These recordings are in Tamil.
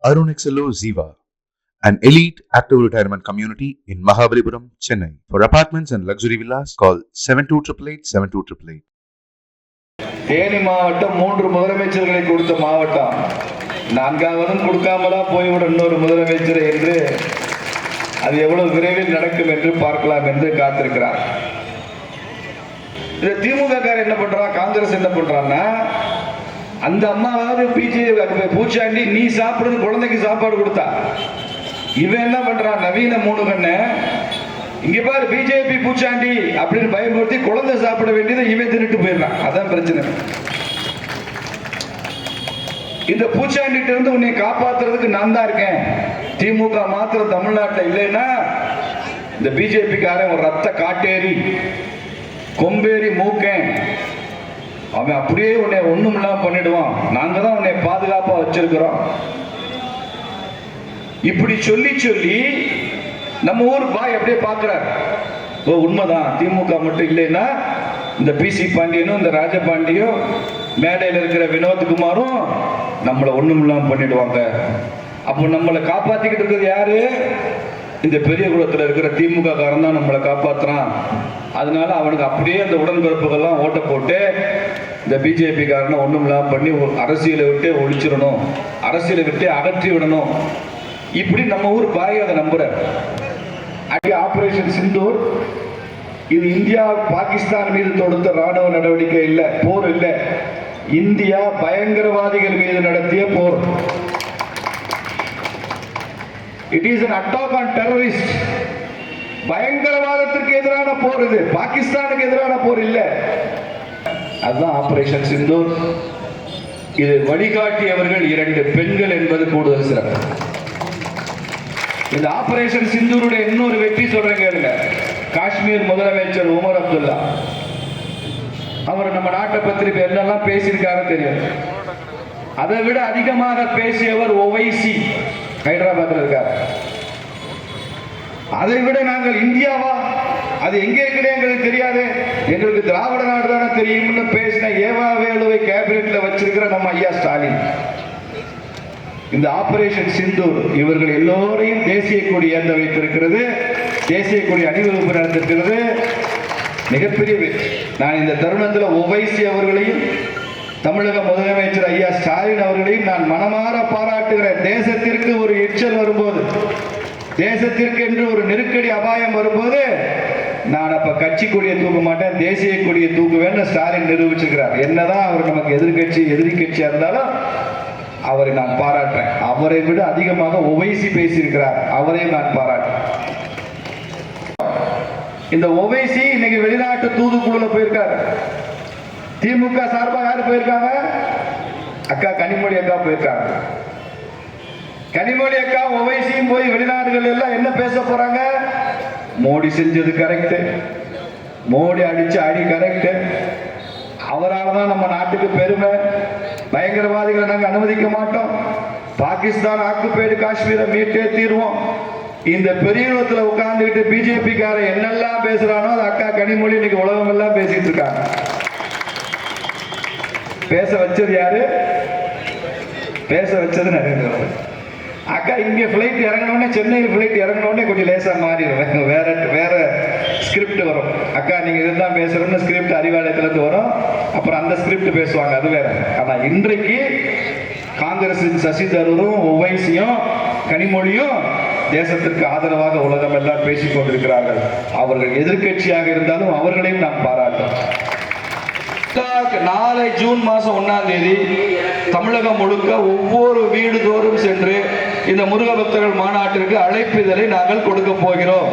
Arun XLO Ziva, an elite active retirement community in Mahabalipuram, Chennai. For apartments and luxury villas, call 7288 Theni மாவட்டம் 3 முதலமைச்சர்களை கொடுத்த மாவட்டம். 4வதும் கொடுக்காமலா போய்விடும் இன்னொரு முதலமைச்சர் என்று அது எவ்வளவு விரைவில் நடக்கும் என்று பார்க்கலாம் என்று காத்திருக்கிறார். இந்த திமுக என்ன பண்றான், காங்கிரஸ் என்ன பண்றான்னா, அந்த அம்மாவாவது பூச்சாண்டி நீ சாப்பிடுறது குழந்தைக்கு சாப்பாடு கொடுத்தா, இவன் என்ன பண்றான் நவீன மூணுகண்ண இங்க பாரு பிஜேபி பூச்சாண்டி அப்படின்னு பயன்படுத்தி குழந்தை சாப்பிட வேண்டியதை இவன் தின்னுட்டு போயிடறான். அதான் பிரச்சனை. இந்த பூச்சாண்டிட்ட இருந்து உன்னை காப்பாத்துறதுக்கு நான் தான் இருக்கேன். திமுக மாத்திரம் தமிழ்நாட்டில் இல்லைன்னா இந்த பிஜேபிக்காரன் ஒரு ரத்த காட்டேரி கொம்பேரி மூக்கன் அவன் அப்படியே உன்னை ஒண்ணும் இல்லாம பண்ணிடுவான். நாங்க தான் உன்னை பாதுகாப்பா வச்சிருக்கிறோம். இப்படி சொல்லி சொல்லி நம்ம ஊர் பாய் அப்படியே பார்க்கிறார். ஓ உண்மைதான், திமுக மட்டும் இல்லைன்னா இந்த பிசி பாண்டியனும் இந்த ராஜபாண்டியும் மேடையில் இருக்கிற வினோத்குமாரும் நம்மளை ஒண்ணும் இல்லாம பண்ணிடுவாங்க. அப்போ நம்மளை காப்பாத்திக்கிட்டு இருக்கிறது யாரு? இந்த பெரிய குளத்தில் இருக்கிற திமுக காரன் தான் நம்மளை காப்பாத்துறான். அதனால அவனுக்கு அப்படியே அந்த உடன்பிறப்புகள்லாம் ஓட்ட போட்டு இந்த பிஜேபி காரனை ஒண்ணும் இல்லாம பண்ணி அரசியலை விட்டு ஒழிச்சிடணும், அரசியலை விட்டு அகற்றி விடணும். இப்படி நம்ம ஊர் பாய் அதை நம்புற. ஆபரேஷன் சிந்தூர் இது இந்தியா பாகிஸ்தான் மீது தொடுத்த ராணுவ நடவடிக்கை இல்ல, போர் இல்ல. இந்தியா பயங்கரவாதிகள் மீது நடத்திய போர். It is an attack on terrorists. பயங்கரவாதத்திற்கு எதிரான போர் இது, பாகிஸ்தானுக்கு எதிரான போர் இல்ல. அதுதான் ஆபரேஷன் சிந்தூர். இது வழிகாட்டியவர்கள் 2 பெண்கள் என்பது கூடுதல் சிறப்பு. இந்த ஆபரேஷன் சிந்தூருடைய இன்னொரு வெற்றி சொல்றேன் கேளுங்க. காஷ்மீர் முதலமைச்சர் உமர் அப்துல்லா, அவர் நம்ம நாட்டை பற்றி என்னெல்லாம் பேசியிருக்காரு தெரியும். அதை விட அதிகமாக பேசியவர் ஓவைசி, ஹைதராபாத்ல இருக்கார். அதை விட நாங்கள் இந்தியாவா, அது எங்க இருக்கிறே எங்களுக்கு தெரியாது, எங்களுக்கு திராவிட நாடு தானே தெரியும்னு பேசின ஏவா வேலுவை கேபினெட்ல வச்சிருக்கிற நம்ம ஐயா ஸ்டாலின். இந்த ஆபரேஷன் சிந்தூர் இவர்கள் எல்லோரையும் தேசிய கொடி ஏந்த வைத்திருக்கிறது, தேசிய கொடி அணிவகுப்பு நடந்திருக்கிறது. மிகப்பெரிய வெற்றி. நான் இந்த தருணத்தில் ஓவைசி அவர்களையும் தமிழக முதலமைச்சர் ஐயா ஸ்டாலின் அவர்களையும் நான் மனமாற பாராட்டுகிறேன். தேசத்திற்கு ஒரு எச்சல் வரும்போது, தேசத்திற்கு என்று ஒரு நெருக்கடி அபாயம் வரும்போது நான் அப்ப கட்சி கொடியை தூக்க மாட்டேன், தேசிய கொடியை தூக்குவேன்னு ஸ்டாலின் நிரூபிச்சிருக்கிறார். என்னதான் அவர் நமக்கு எதிரி கட்சியா இருந்தாலும் அவரை நான் பாராட்டுறேன். அவரை விட அதிகமாக ஓவைசி பேசியிருக்கிறார், அவரையும் நான் பாராட்டுறேன். இந்த ஓவைசி இன்னைக்கு வெளிநாட்டு தூதுக்குழுல போயிருக்காரு. திமுக சார்பாக யாரு போயிருக்காங்க? அக்கா கனிமொழி அக்கா போயிருக்காங்க. கனிமொழி அக்கா ஓவைசியும் போய் வெளிநாடுகள் எல்லாம் என்ன பேச போறாங்க? மோடி செஞ்சது கரெக்ட், மோடி அடிச்ச அடி கரெக்ட், அவரால் தான் நம்ம நாட்டுக்கு பெருமை, பயங்கரவாதிகளை நாங்கள் அனுமதிக்க மாட்டோம், பாகிஸ்தான் ஆக்குபைடு காஷ்மீரை மீட்டே தீர்வோம். இந்த பெரியத்தில் உட்கார்ந்துக்கிட்டு பிஜேபி கார என்னெல்லாம் பேசுறானோ அது அக்கா கனிமொழி இன்னைக்கு உலகம் எல்லாம் பேசிட்டு இருக்காங்க. பேச வச்சது யாரு? பேச வச்சது நரேந்திர மோடி. அக்கா இங்க பிளைட் இறங்கினோடனே, சென்னையில் பிளைட் இறங்கினோடனே கொஞ்சம் லேசா மாறிடும், வேற ஸ்கிரிப்ட் வரும். அக்கா நீங்க இதுதான் பேசுறோம்னு ஸ்கிரிப்ட் அறிவாலயத்துல இருந்து வரும், அப்புறம் அந்த ஸ்கிரிப்ட் பேசுவாங்க, அது வேற. ஆனா இன்றைக்கு காங்கிரசின் சசி தரூரும் ஓவைசியும் கனிமொழியும் தேசத்திற்கு ஆதரவாக உலகம் எல்லாம் பேசிக் கொண்டிருக்கிறார்கள். அவர்கள் எதிர்கட்சியாக இருந்தாலும் அவர்களையும் நாம் பாராட்டோம். நாளை ஜூன் மாசம் 1ஆம் தேதி தமிழகம் முழுக்க ஒவ்வொரு வீடு தோறும் சென்று இந்த முருக பக்தர்கள் மாநாட்டிற்கு அழைப்பிதழை நாங்கள் கொடுக்க போகிறோம்.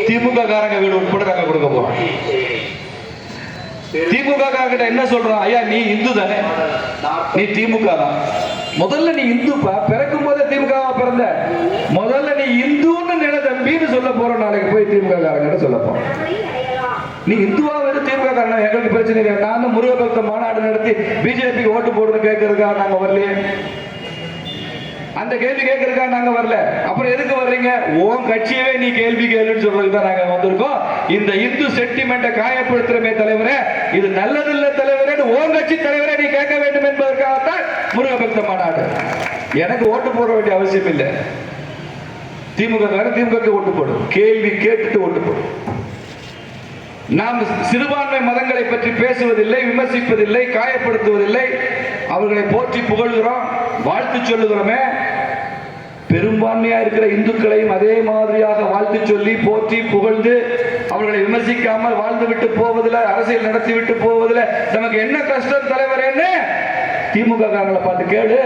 திமுக காரங்க வீடு உட்பட நாங்கள் கொடுக்க போறோம். திமுக காரங்கிட்ட என்ன சொல்றோம்? ஐயா நீ இந்து தானே, நீ திமுக தான். முதல்ல நீ இந்துப்பா, பிறக்கும் போதே திமுக பிறந்த, முதல்ல நீ இந்துன்னு நில தம்பின்னு சொல்ல போறோம். நாளைக்கு போய் திமுக காரங்கிட்ட சொல்ல போறோம். நீ இந்துவா வெறும் திமுக காரணம், எங்களுக்கு பிரச்சனை இல்லை. நான் முருக பக்த மாநாடு நடத்தி பிஜேபி ஓட்டு போடுறது கேட்கறதுக்காக நாங்க வரலையே, அந்த கேள்வி கேட்கறதுக்காக நாங்க வரல. அப்புறம் எதுக்கு வர்றீங்க? உன் கட்சியவே நீ கேள்வி கேளுன்னு சொல்றதுக்கு தான் நாங்க வந்திருக்கோம். இந்த இந்து சென்டிமெண்ட்டை காயப்படுத்துறமே தலைவரே, இது நல்லதில்லை தலைவரே அல்லது உன் கட்சி தலைவரை நீ கேட்க வேண்டும் என்பதற்காகத்தான் முருக பக்த மாநாடு. எனக்கு ஓட்டு போட வேண்டிய அவசியம் இல்லை. திமுக ஓட்டு போடும், கேள்வி கேட்டுட்டு ஓட்டு போடும். நாம் சிறுபான்மை மதங்களை பற்றி பேசுவதில்லை, விமர்சிப்பதில்லை, காயப்படுத்துவதில்லை. அவர்களை போற்றி புகழ்கிறோம், வாழ்த்து சொல்லுகிறோமே. பெரும்பான்மையா இருக்கிற இந்துக்களையும் அதே மாதிரியாக வாழ்த்து சொல்லி போற்றி புகழ்ந்து அவர்களை விமர்சிக்காமல் வாழ்ந்து விட்டு போவதில், அரசியல் நடத்தி விட்டு போவதில் நமக்கு என்ன கஷ்டம் தலைவரேன்னு திமுக காரங்களை பார்த்து கேளு.